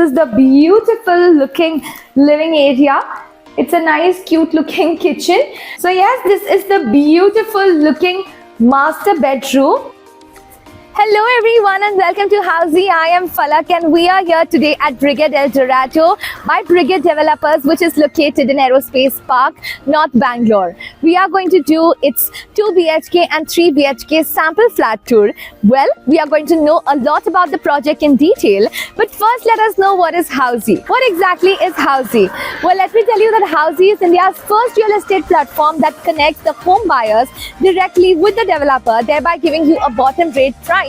is the beautiful looking living area. It's a nice, cute looking kitchen. So yes, this is the beautiful looking master bedroom. Hello everyone and welcome to Housey. I am Falak and we are here today at Brigade El Dorado by Brigade Developers, which is located in Aerospace Park, North Bangalore. We are going to do its 2 BHK and 3 BHK sample flat tour. Well, we are going to know a lot about the project in detail, but first let us know what is Housey. What exactly is Housey? Well, let me tell you that Housey is India's first real estate platform that connects the home buyers directly with the developer, thereby giving you a bottom rate price,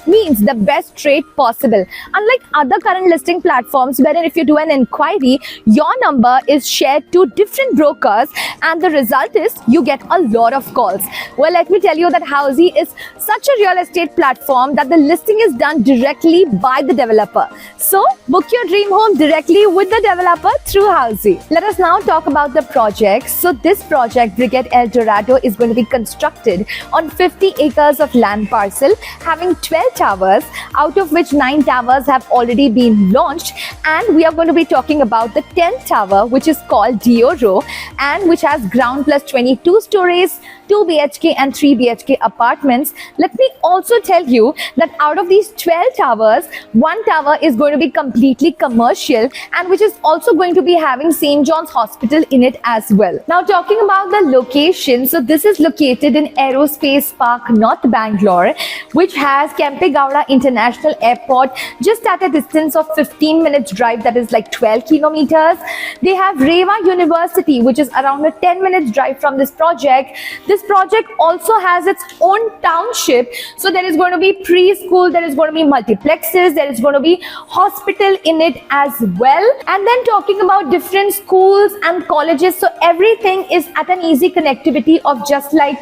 means the best rate possible. Unlike other current listing platforms wherein if you do an inquiry, your number is shared to different brokers and the result is you get a lot of calls. Well, let me tell you that Housey is such a real estate platform that the listing is done directly by the developer. So book your dream home directly with the developer through Housey. Let us now talk about the project. So this project, Brigade El Dorado, is going to be constructed on 50 acres of land parcel having 12 towers, out of which 9 towers have already been launched, and we are going to be talking about the 10th tower, which is called Dioro and which has ground plus 22 stories, 2 BHK and 3 BHK apartments. Let me also tell you that out of these 12 towers, 1 tower is going to be completely commercial and which is also going to be having St. John's Hospital in it as well. Now talking about the location, so this is located in Aerospace Park, North Bangalore, which has Kempe Gowda International Airport just at a distance of 15 minutes drive, that is like 12 kilometers. They have Reva University, which is around a 10 minutes drive from this project. This project also has its own township, so there is going to be preschool, there is going to be multiplexes, there is going to be hospital in it as well. And then talking about different schools and colleges, so everything is at an easy connectivity of just like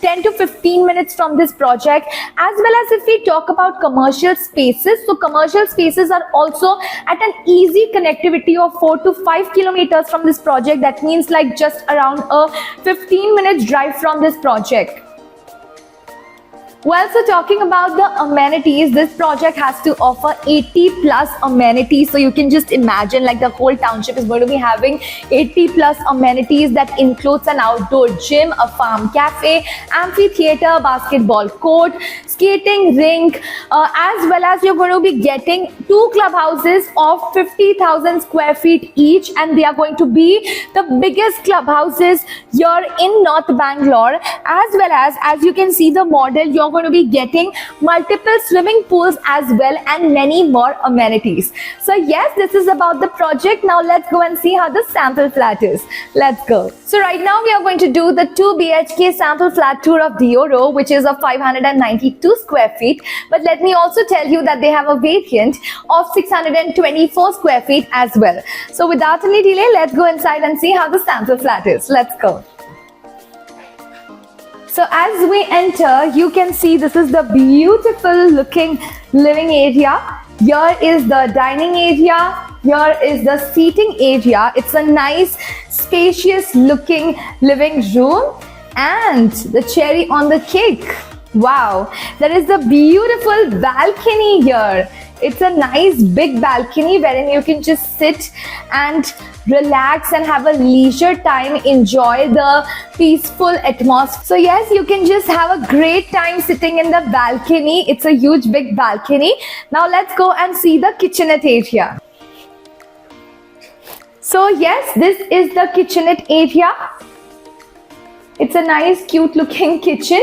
10 to 15 minutes from this project. As well as if we talk about commercial spaces, so commercial spaces are also at an easy connectivity of 4 to 5 kilometers from this project. That means like just around a 15 minutes drive from this project. Well, so talking about the amenities, this project has to offer 80 plus amenities. So you can just imagine like the whole township is going to be having 80 plus amenities that includes an outdoor gym, a farm cafe, amphitheater, basketball court, skating rink, as well as you're going to be getting 2 clubhouses of 50,000 square feet each, and they are going to be the biggest clubhouses here in North Bangalore. As well as you can see the model, you're going to be getting multiple swimming pools as well and many more amenities. So yes, this is about the project. Now let's go and see how the sample flat is. Let's go. So right now we are going to do the 2 BHK sample flat tour of Dioro, which is of 592 square feet. But let me also tell you that they have a variant of 624 square feet as well. So without any delay, let's go inside and see how the sample flat is. Let's go. So as we enter, you can see this is the beautiful looking living area. Here is the dining area. Here is the seating area. It's a nice, spacious looking living room. And the cherry on the cake, wow, there is a beautiful balcony here. It's a nice big balcony wherein you can just sit and relax and have a leisure time, enjoy the peaceful atmosphere. So yes, you can just have a great time sitting in the balcony. It's a huge big balcony. Now let's go and see the kitchenette area. So yes, this is the kitchenette area. It's a nice, cute looking kitchen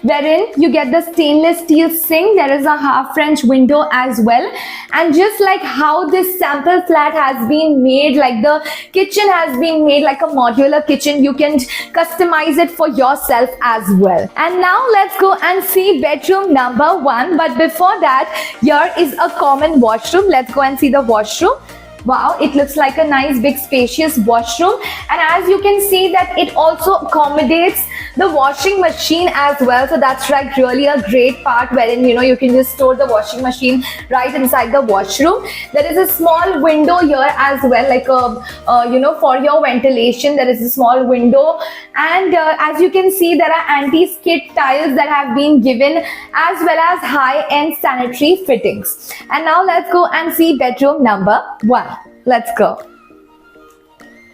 wherein you get the stainless steel sink. There is a half French window as well. And just like how this sample flat has been made, like the kitchen has been made like a modular kitchen, you can customize it for yourself as well. And now let's go and see bedroom number 1. But before that, here is a common washroom. Let's go and see the washroom. Wow, it looks like a nice big spacious washroom, and as you can see that it also accommodates the washing machine as well. So that's like really a great part wherein you can just store the washing machine right inside the washroom. There is a small window here as well, like a for your ventilation. There is a small window, And as you can see, there are anti-skid tiles that have been given, as well as high-end sanitary fittings. And now let's go and see bedroom number 1. Let's go.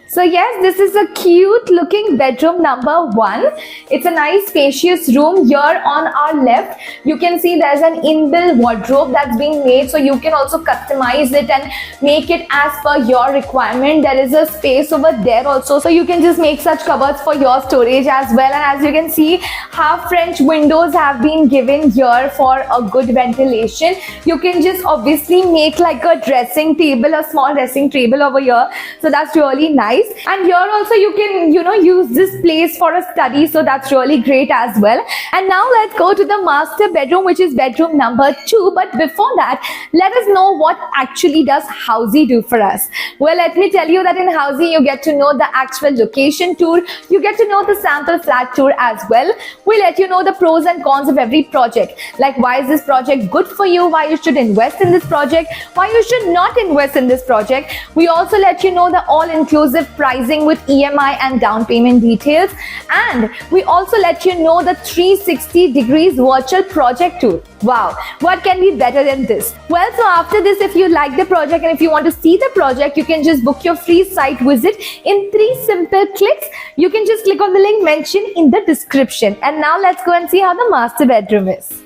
So yes, this is a cute looking bedroom number 1. It's a nice spacious room. Here on our left, you can see there's an inbuilt wardrobe that's being made. So you can also customize it and make it as per your requirement. There is a space over there also. So you can just make such cupboards for your storage as well. And as you can see, half French windows have been given here for a good ventilation. You can just obviously make like a dressing table, a small dressing table over here. So that's really nice. And here also you can, use this place for a study. So that's really great as well. And now let's go to the master bedroom, which is bedroom number 2. But before that, let us know what actually does Housey do for us. Well, let me tell you that in Housey, you get to know the actual location tour. You get to know the sample flat tour as well. We let you know the pros and cons of every project. Like why is this project good for you? Why you should invest in this project? Why you should not invest in this project? We also let you know the all-inclusive pricing with EMI and down payment details, and we also let you know the 360 degrees virtual project tour. Wow, what can be better than this? Well, so after this, if you like the project and if you want to see the project, you can just book your free site visit in 3 simple clicks. You can just click on the link mentioned in the description. And now let's go and see how the master bedroom is.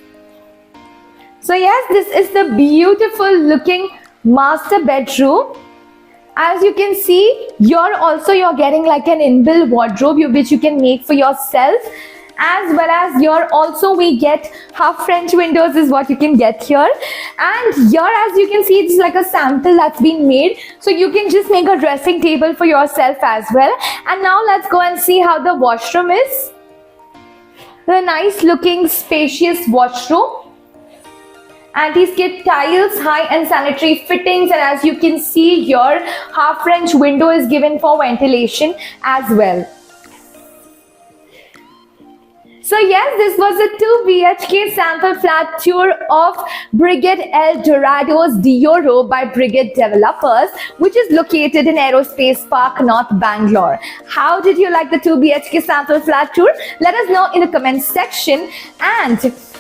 So yes, this is the beautiful looking master bedroom. As you can see, you're getting like an inbuilt wardrobe which you can make for yourself, as well as here also we get half French windows is what you can get here. And here, as you can see, it's like a sample that's been made, so you can just make a dressing table for yourself as well. And now let's go and see how the washroom is. The nice looking spacious washroom, anti-skid tiles, high-end sanitary fittings, and as you can see here, half French window is given for ventilation as well. So yes, this was a 2 BHK sample flat tour of Brigade El Dorado's Dioro by Brigade Developers, which is located in Aerospace Park, North Bangalore. How did you like the 2 BHK sample flat tour? Let us know in the comment section. And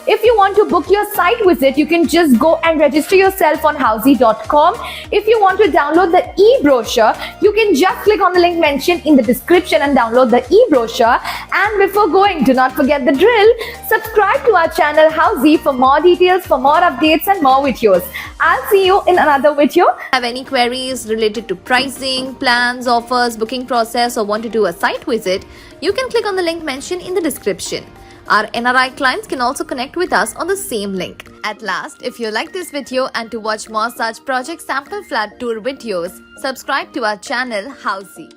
if you want to book your site visit, you can just go and register yourself on Housey.com. If you want to download the e-brochure, you can just click on the link mentioned in the description and download the e-brochure. And before going, do not forget the drill. Subscribe to our channel Housey for more details, for more updates and more videos. I'll see you in another video. Have any queries related to pricing, plans, offers, booking process, or want to do a site visit? You can click on the link mentioned in the description. Our NRI clients can also connect with us on the same link. At last, if you like this video and to watch more such project sample flat tour videos, subscribe to our channel Housey.